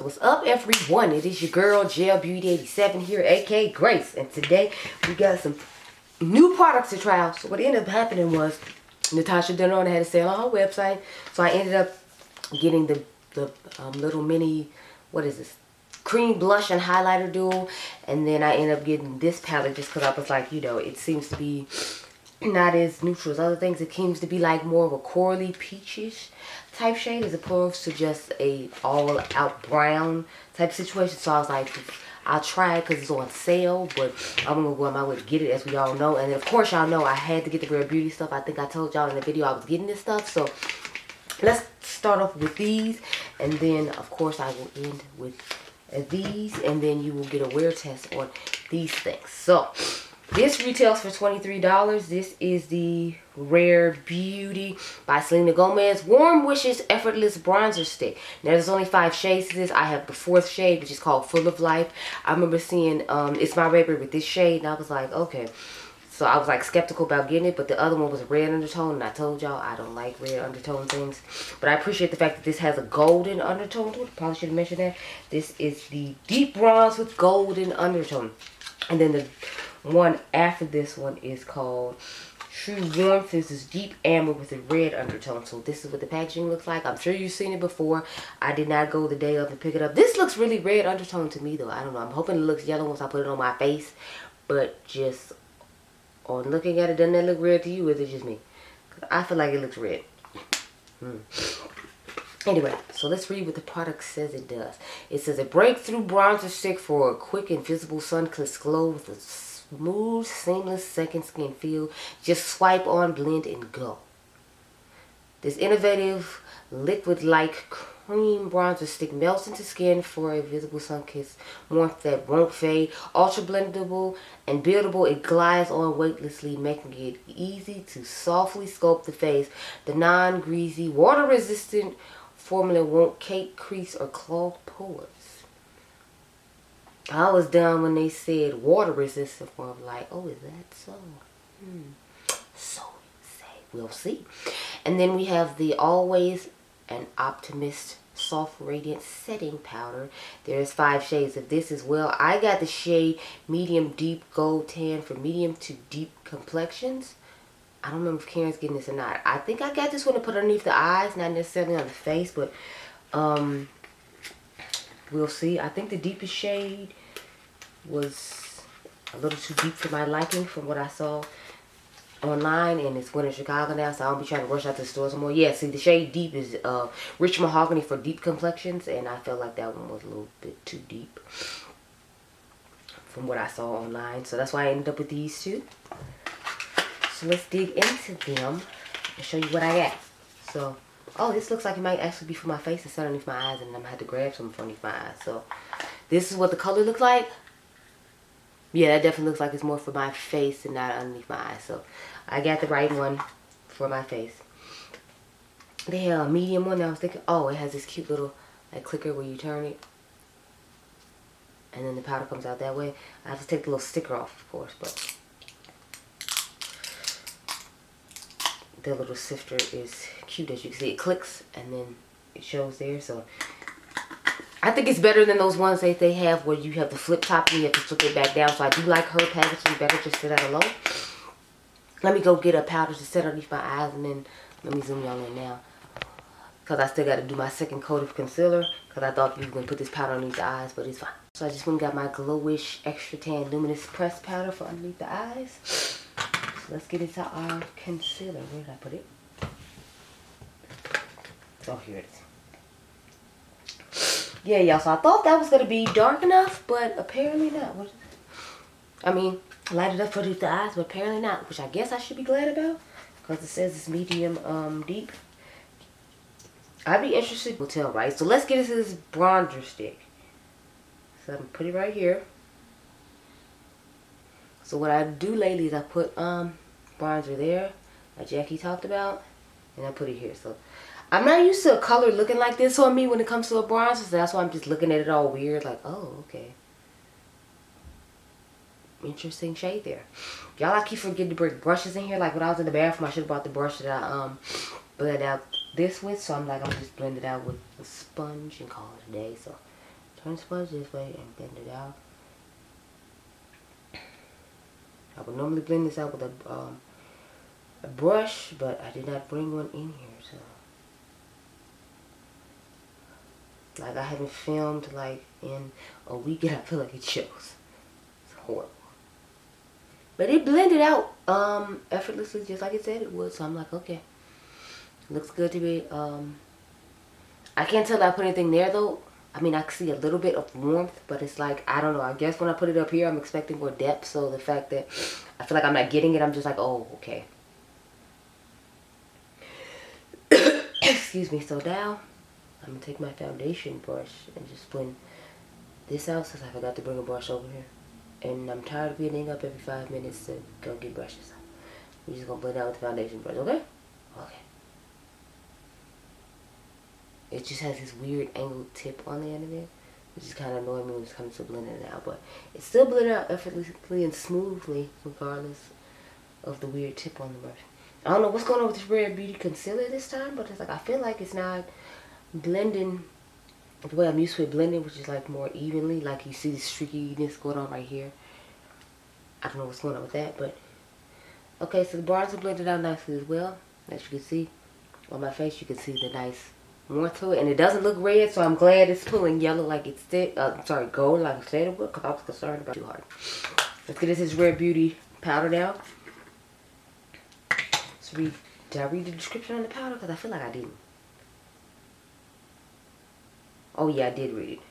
So what's up, everyone? It is your girl Gel Beauty 87 here, aka Grace, and today we got some new products to try out. So what ended up happening was Natasha Denner had a sale on her website, so I ended up getting the little mini, what is this, cream blush and highlighter duo, and then I ended up getting this palette just because I was like, you know, it seems to be not as neutral as other things. It seems to be like more of a corally peachish type shade as opposed to just a all out brown type situation. So I was like, I'll try it because it's on sale, but I'm gonna go on my way to get it, as we all know. And then of course y'all know I had to get the Rare Beauty stuff. I think I told y'all in the video I was getting this stuff. So let's start off with these, and then of course I will end with these, and then you will get a wear test on these things. So this retails for $23. This is the Rare Beauty by Selena Gomez Warm Wishes Effortless Bronzer Stick. Now there's only 5 shades to this. I have the 4th shade, which is called Full of Life. I remember seeing It's My Bakerie with this shade, and I was like, okay. So I was like skeptical about getting it, but the other one was a red undertone, and I told y'all I don't like red undertone things. But I appreciate the fact that this has a golden undertone to it. Probably should have mentioned that. This is the Deep Bronze with Golden Undertone. And then the one after this one is called True Warmth. This is Deep Amber with a red undertone. So this is what the packaging looks like. I'm sure you've seen it before. I did not go the day of and pick it up. This looks really red undertone to me though. I don't know. I'm hoping it looks yellow once I put it on my face. But just on looking at it, doesn't that look red to you, or is it just me? I feel like it looks red. Anyway, so let's read what the product says it does. It says a breakthrough bronzer stick for a quick and visible sun-kissed glow with a smooth, seamless second skin feel. Just swipe on, blend, and go. This innovative liquid-like cream bronzer stick melts into skin for a visible sun-kissed warmth that won't fade. Ultra blendable and buildable, it glides on weightlessly, making it easy to softly sculpt the face. The non-greasy, water-resistant formula won't cake, crease, or clog pores. I was done when they said water-resistant form. Like, oh, is that so? So say, we'll see. And then we have the Always an Optimist Soft Radiant Setting Powder. There's 5 shades of this as well. I got the shade Medium Deep Gold Tan for medium to deep complexions. I don't remember if Karen's getting this or not. I think I got this one to put underneath the eyes, not necessarily on the face, but we'll see. I think the deepest shade was a little too deep for my liking from what I saw online, and it's winter in Chicago now, so I'll be trying to rush out to the stores more. Yeah, see, the shade deep is Rich Mahogany for deep complexions, and I felt like that one was a little bit too deep from what I saw online, so that's why I ended up with these two. So let's dig into them and show you what I got. So, oh, this looks like it might actually be for my face instead of underneath my eyes, and I'm gonna have to grab some from underneath my eyes. So this is what the color looks like. Yeah, that definitely looks like it's more for my face and not underneath my eyes. So I got the right one for my face. They have a medium one. I was thinking, oh, it has this cute little like clicker where you turn it, and then the powder comes out that way. I have to take the little sticker off, of course, but the little sifter is cute. As you can see, it clicks and then it shows there. So I think it's better than those ones that they have where you have the flip top and you have to flip it back down. So I do like her packaging better just for that alone. Let me go get a powder to set underneath my eyes, and then let me zoom y'all in now, because I still got to do my second coat of concealer, because I thought you were going to put this powder underneath the eyes, but it's fine. So I just went and got my Glowish Extra Tan Luminous Press Powder for underneath the eyes. So let's get into our concealer. Where did I put it? Oh, here it is. Yeah, y'all, so I thought that was going to be dark enough, but apparently not. I mean, light it up for the eyes, but apparently not, which I guess I should be glad about, because it says it's medium deep. I'd be interested to tell, right? So let's get into this bronzer stick. So I'm going to put it right here. So what I do lately is I put bronzer there, like Jackie talked about, and I put it here. So I'm not used to a color looking like this on me when it comes to a bronzer, so that's why I'm just looking at it all weird, like, oh, okay. Interesting shade there. Y'all, I keep forgetting to bring brushes in here. Like when I was in the bathroom, I should have brought the brush that I blended out this with. So I'm like, I'm just blend it out with a sponge and call it a day. So turn the sponge this way and blend it out. I would normally blend this out with a brush, but I did not bring one in here, so. Like, I haven't filmed, like, in a week, and I feel like it shows. It's horrible. But it blended out effortlessly, just like it said it would, so I'm like, okay. Looks good to me. I can't tell if I put anything there, though. I mean, I can see a little bit of warmth, but it's like, I don't know. I guess when I put it up here, I'm expecting more depth, so the fact that I feel like I'm not getting it, I'm just like, oh, okay. Excuse me. So now, I'm going to take my foundation brush and just blend this out since I forgot to bring a brush over here. And I'm tired of getting up every 5 minutes to go get brushes. We're just going to blend out with the foundation brush, okay? Okay. It just has this weird angled tip on the end of it, which is kind of annoying me when it comes to blending it out. But it's still blended out effortlessly and smoothly, regardless of the weird tip on the brush. I don't know what's going on with this Rare Beauty concealer this time, but it's like I feel like it's not blending the way I'm used to it blending, which is like more evenly. Like you see the streakiness going on right here. I don't know what's going on with that, but okay. So the bronzer blended out nicely as well. As you can see on my face, you can see the nice warmth to it, and it doesn't look red. So I'm glad it's pulling yellow like it said. Sorry, gold like I said it would, because I was concerned about it too hard. Let's get this Rare Beauty powder now. Did I read the description on the powder? Because I feel like I didn't. Oh yeah, I did read it.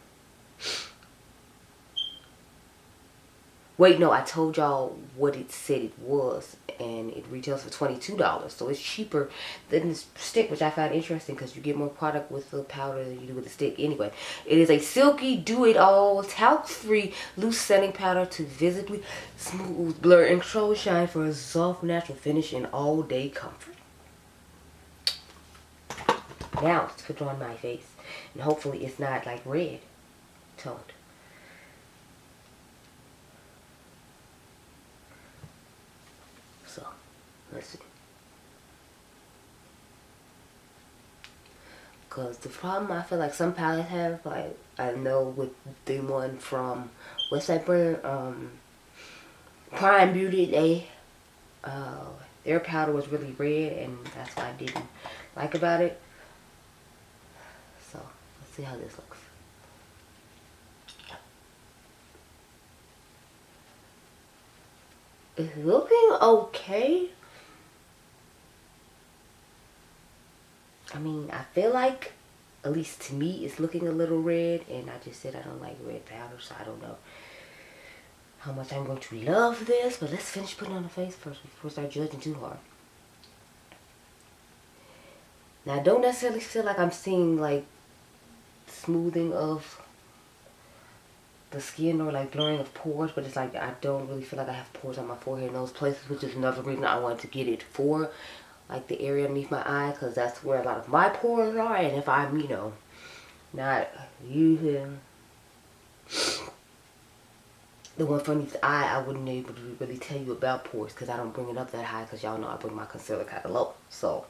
Wait, no, I told y'all what it said it was, and it retails for $22, so it's cheaper than the stick, which I found interesting because you get more product with the powder than you do with the stick. Anyway, it is a silky, do-it-all, talc-free, loose setting powder to visibly smooth, blur, and control shine for a soft, natural finish and all-day comfort. Now, let's put it on my face, and hopefully it's not like red toned. So, let's see. Because the problem I feel like some palettes have, like, I know with the one from, what's that brand? Prime Beauty, they, their powder was really red, and that's what I didn't like about it. So, let's see how this looks. It's looking okay. I mean, I feel like, at least to me, it's looking a little red. And I just said I don't like red powder, so I don't know how much I'm going to love this. But let's finish putting it on the face first before I start judging too hard. Now, I don't necessarily feel like I'm seeing, like, smoothing of the skin or like blurring of pores, but it's like I don't really feel like I have pores on my forehead in those places, which is another reason I wanted to get it for like the area underneath my eye, because that's where a lot of my pores are. And if I'm, you know, not using the one from the eye, I wouldn't be able to really tell you about pores, because I don't bring it up that high, because y'all know I bring my concealer kind of low. So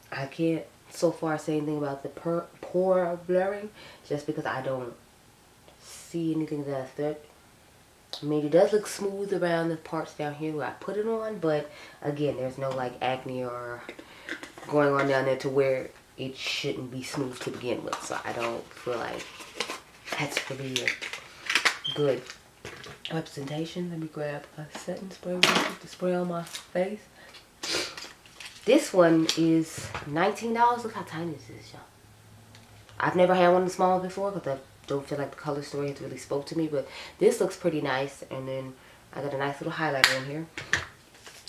I can't so far say anything about the pore blurring, just because I don't see anything to that effect. I mean, it does look smooth around the parts down here where I put it on, but again, there's no like acne or going on down there to where it shouldn't be smooth to begin with. So I don't feel like that's really a good representation. Let me grab a setting spray to spray on my face. This one is $19. Look how tiny this is, y'all. I've never had one of the small before because I don't feel like the color story has really spoke to me, but this looks pretty nice. And then I got a nice little highlighter in here,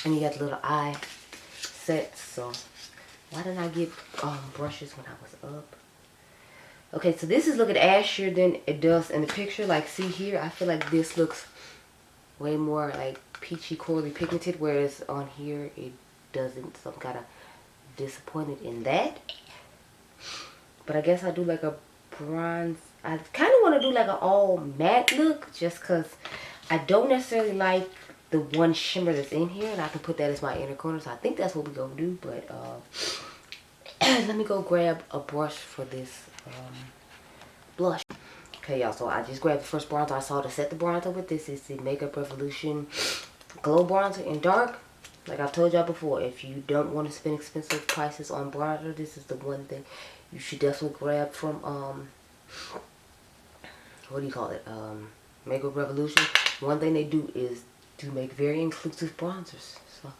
and you got the little eye sets. So why didn't I get brushes when I was up? Okay, so this is looking ashier than it does in the picture. Like, see here, I feel like this looks way more like peachy corally pigmented, whereas on here it doesn't. So I'm kind of disappointed in that. But I guess I'll do like a bronze. I kind of want to do like an all matte look, just because I don't necessarily like the one shimmer that's in here, and I can put that as my inner corner. So I think that's what we're going to do. But let me go grab a brush for this blush. Okay, y'all, so I just grabbed the first bronzer I saw to set the bronzer with. This is the Makeup Revolution Glow Bronzer in Dark. Like I've told y'all before, if you don't want to spend expensive prices on bronzer, this is the one thing you should definitely grab from, what do you call it? Makeup Revolution. One thing they do is to make very inclusive bronzers. So,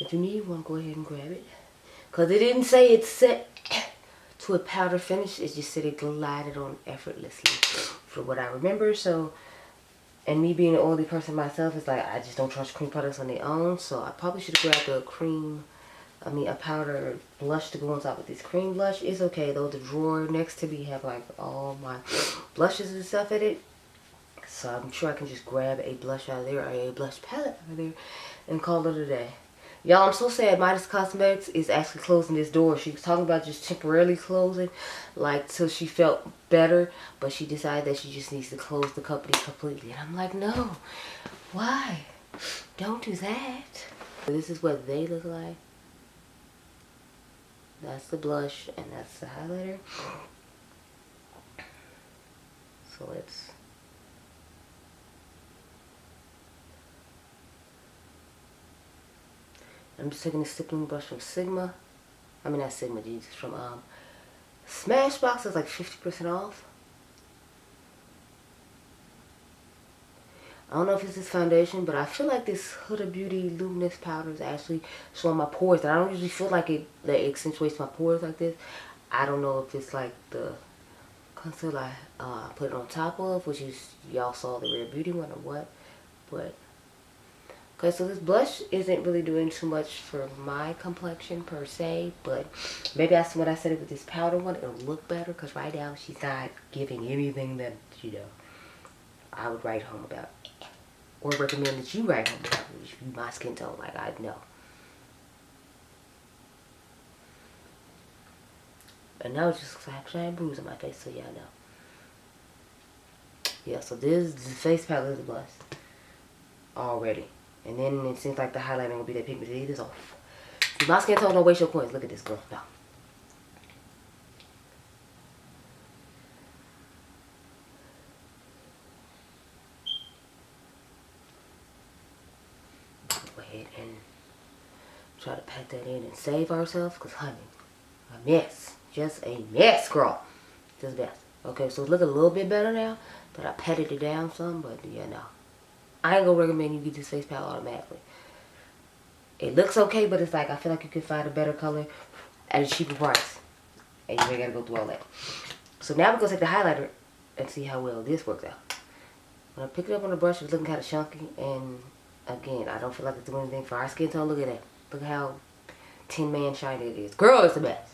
if you need one, go ahead and grab it. Because it didn't say it's set to a powder finish. It just said it glided on effortlessly, for what I remember. So, and me being an oily person myself, it's like I just don't trust cream products on their own. So I probably should have grabbed a powder blush to go on top of this cream blush. It's okay though. The drawer next to me have like all my blushes and stuff in it. So I'm sure I can just grab a blush out of there, or a blush palette out of there, and call it a day. Y'all, I'm so sad Mented Cosmetics is actually closing this door. She was talking about just temporarily closing, like till she felt better, but she decided that she just needs to close the company completely. And I'm like, no, why? Don't do that. This is what they look like. That's the blush, and that's the highlighter. So let's... I'm just taking a stippling brush from Sigma. I mean, not Sigma, Jesus. From Smashbox. It's like 50% off. I don't know if it's this foundation, but I feel like this Huda Beauty Luminous Powder is actually showing my pores. And I don't usually feel like that it accentuates my pores like this. I don't know if it's like the concealer I put it on top of, which is, y'all saw the Rare Beauty one or what. But... okay, so this blush isn't really doing too much for my complexion per se, but maybe that's when I said it with this powder one, it'll look better, because right now she's not giving anything that, you know, I would write home about, or recommend that you write home about, which is my skin tone, like I know. And now it's just a shiny bruise on my face, so yeah, I know. Yeah, so this face palette is a blush already. And then it seems like the highlighter ain't gonna be that pigmented either. So my skin tone, don't waste your coins. Look at this, girl. No. Go ahead and try to pack that in and save ourselves, because honey, a mess. Just a mess, girl. Just a mess. Okay, so it's looking a little bit better now, but I patted it down some, but yeah, no. I ain't gonna recommend you get this face palette automatically. It looks okay, but it's like, I feel like you could find a better color at a cheaper price. And you ain't gotta go through all that. So now we're gonna take the highlighter and see how well this works out. When I pick it up on the brush, it's looking kind of chunky. And again, I don't feel like it's doing anything for our skin tone. Look at that. Look how Tin Man shiny it is. Girl, it's the best.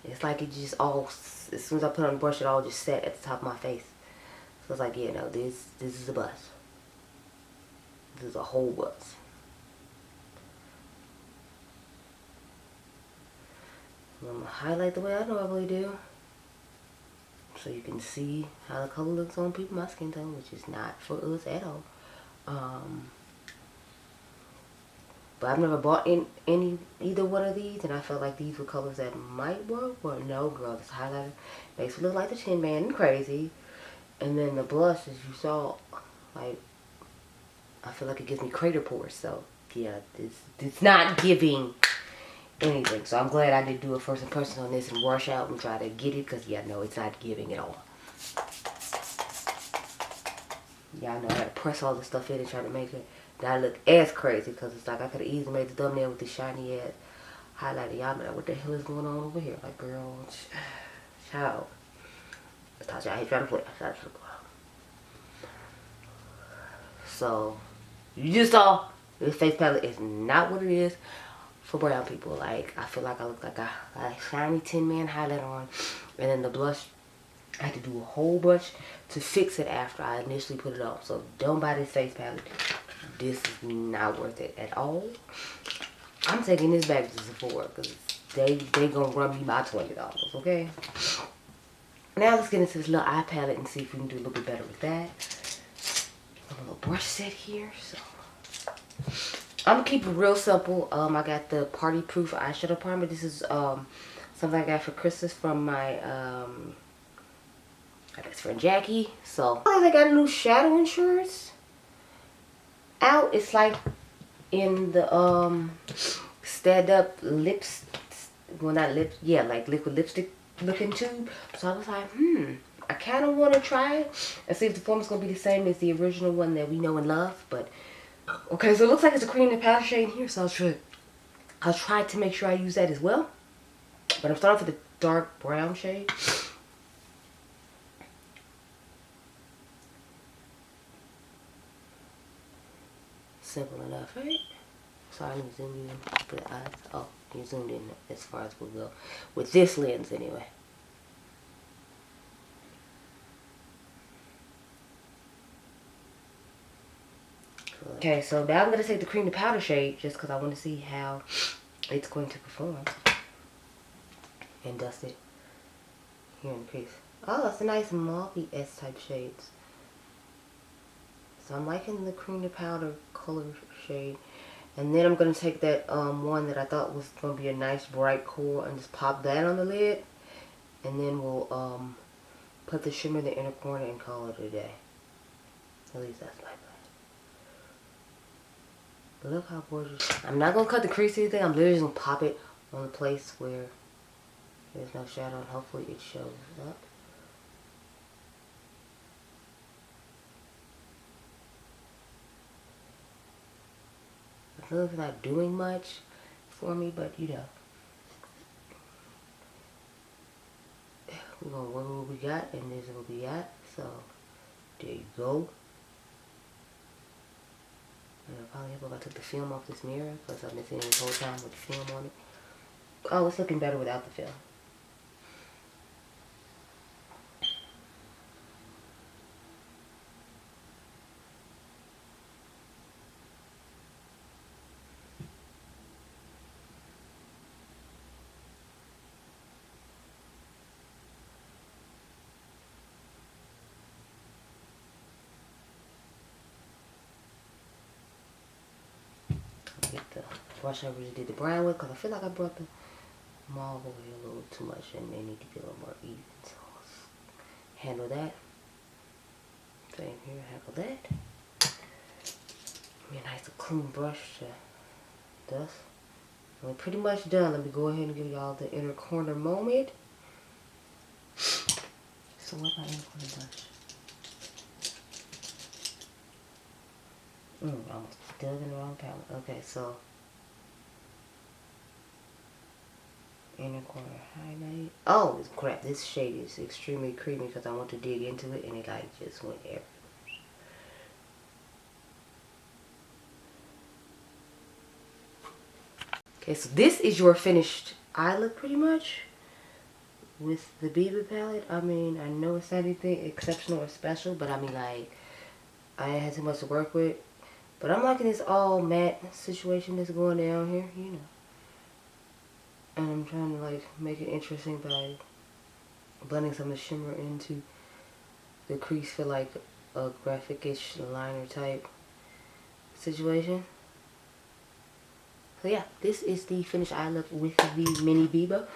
It's like it just all, as soon as I put it on the brush, it all just set at the top of my face. So it's like, yeah, no, this is a buzz. This is a whole buzz. I'm going to highlight the way I normally do, so you can see how the color looks on people, my skin tone, which is not for us at all. But I've never bought either one of these, and I felt like these were colors that might work. But no, girl, this highlighter makes me look like the Tin Man and crazy. And then the blush, as you saw, like, I feel like it gives me crater pores. So yeah, it's not giving anything. So I'm glad I did do a first impression on this and rush out and try to get it, because yeah, no, it's not giving at all. Yeah, I know I had to press all the stuff in and try to make it not look as crazy, because it's like I could have easily made the thumbnail with the shiny ass highlighter. Y'all know what the hell is going on over here. Like, girl, child. I hate trying to play. So, you just saw this face palette is not what it is for brown people. Like, I feel like I look like a shiny Tin Man highlighter on, and then the blush, I had to do a whole bunch to fix it after I initially put it on. So don't buy this face palette. This is not worth it at all. I'm taking this back to Sephora, because they gonna run me my $20, okay? Now let's get into this little eye palette and see if we can do a little bit better with that. A little brush set here, so I'm gonna keep it real simple. I got the Party Proof eyeshadow primer. This is something I got for Christmas from my I best friend Jackie. So I got a new shadow insurance out. It's like in the stand up lips, well not lips, yeah, like liquid lipstick looking tube. So I was like, I kind of want to try it and see if the form's gonna be the same as the original one that we know and love. But okay, so it looks like it's a cream and powder shade here, so I'll try to make sure I use that as well. But I'm starting for the dark brown shade. Simple enough, right? Sorry, let me zoom in for the eyes. Oh, you zoomed in as far as we'll go. With this lens, anyway. Okay, so now I'm going to take the cream to powder shade just because I want to see how it's going to perform. And dust it here in the crease. Oh, it's a nice mauvey S-type shades. So I'm liking the cream to powder color shade. And then I'm going to take that one that I thought was going to be a nice bright coral and just pop that on the lid. And then we'll put the shimmer in the inner corner and call it a day. At least that's my plan. But look how gorgeous. I'm not going to cut the crease or anything. I'm literally going to pop it on the place where there's no shadow, and hopefully it shows up. I feel like it's not doing much for me, but you know. We're going to work with what we got, and this is what we got. So, there you go. And I'll probably help if I took the film off this mirror, because I've been seeing this whole time with the film on it. Oh, it's looking better without the film. Get the brush I really did the brown with, because I feel like I brought the mauve away a little too much and they need to be a little more even. So let's handle that. Same here, handle that. Give me a nice clean brush to dust. We're pretty much done. Let me go ahead and give y'all the inner corner moment. So what's my inner corner brush? I'm still in the wrong palette. Okay, so inner corner highlight. Oh crap, this shade is extremely creamy because I want to dig into it and it like just went everywhere. Okay, so this is your finished eye look pretty much with the BB palette. I mean, I know it's not anything exceptional or special, but I mean like I ain't had too much to work with. But I'm liking this all matte situation that's going down here, you know. And I'm trying to like make it interesting by blending some of the shimmer into the crease for like a graphic-ish liner type situation. So yeah, this is the finished eye look with the mini Bebo.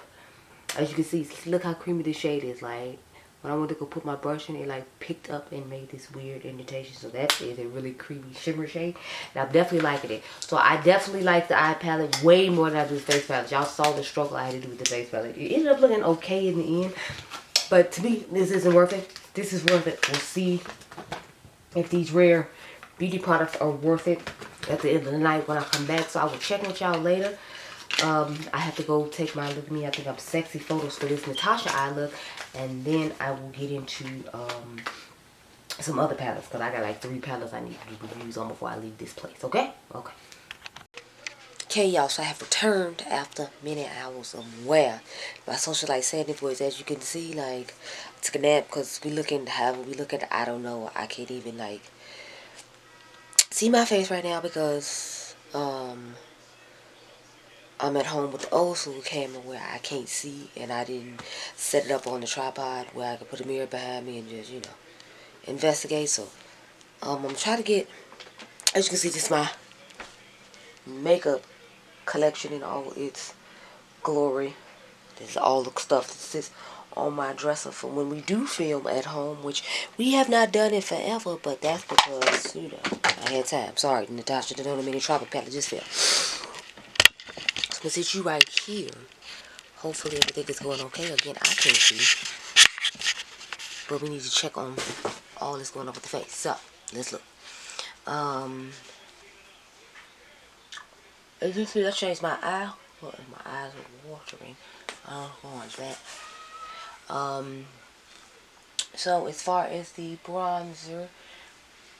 As you can see, look how creamy this shade is. Like when I went to go put my brush in, it like picked up and made this weird indentation. So that is a really creamy shimmer shade. And I'm definitely liking it. So I definitely like the eye palette way more than I do the face palette. Y'all saw the struggle I had to do with the face palette. It ended up looking okay in the end. But to me, this isn't worth it. This is worth it. We'll see if these rare beauty products are worth it at the end of the night when I come back. So I will check with y'all later. I have to go take my look at me, I think I'm sexy photos for this Natasha eye look, and then I will get into some other palettes because I got like 3 palettes I need to do reviews on before I leave this place. Okay? Okay. Okay, y'all, so I have returned after many hours of wear. My socialite Sandy voice, as you can see, like, I took a nap because we looking, however we look at, I don't know, I can't even, like, see my face right now because, I'm at home with the old school camera where I can't see, and I didn't set it up on the tripod where I could put a mirror behind me and just, you know, investigate. So, I'm trying to get, as you can see, this is my makeup collection in all its glory. This is all the stuff that sits on my dresser for when we do film at home, which we have not done in forever, but that's because, you know, I had time. Sorry, Natasha, the Donut Mini Tropic Palette just fell. So I'm gonna sit you right here. Hopefully everything is going okay. Again, I can't see. But we need to check on all that's going on with the face. So, let's look. As you see, I changed my eye. Well, my eyes are watering. I don't know what's that. So as far as the bronzer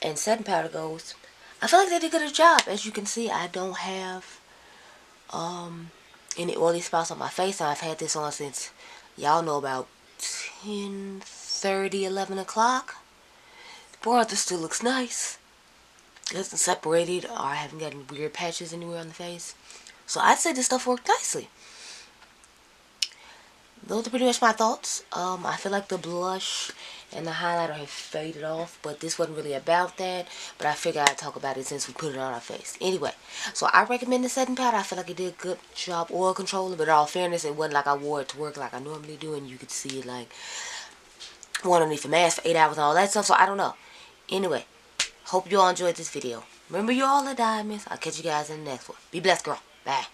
and setting powder goes, I feel like they did a good job. As you can see, I don't have any oily spots on my face. I've had this on since, y'all know, about 10:30, 11 o'clock. The bronzer still looks nice. It hasn't separated, or I haven't got any weird patches anywhere on the face. So I'd say this stuff worked nicely. Those are pretty much my thoughts. I feel like the blush and the highlighter have faded off, but this wasn't really about that. But I figured I'd talk about it since we put it on our face. Anyway, so I recommend the setting powder. I feel like it did a good job oil controlling, but in all fairness, it wasn't like I wore it to work like I normally do, and you could see it like one underneath a mask for 8 hours and all that stuff, so I don't know. Anyway, hope you all enjoyed this video. Remember, you all are diamonds. I'll catch you guys in the next one. Be blessed, girl. Bye.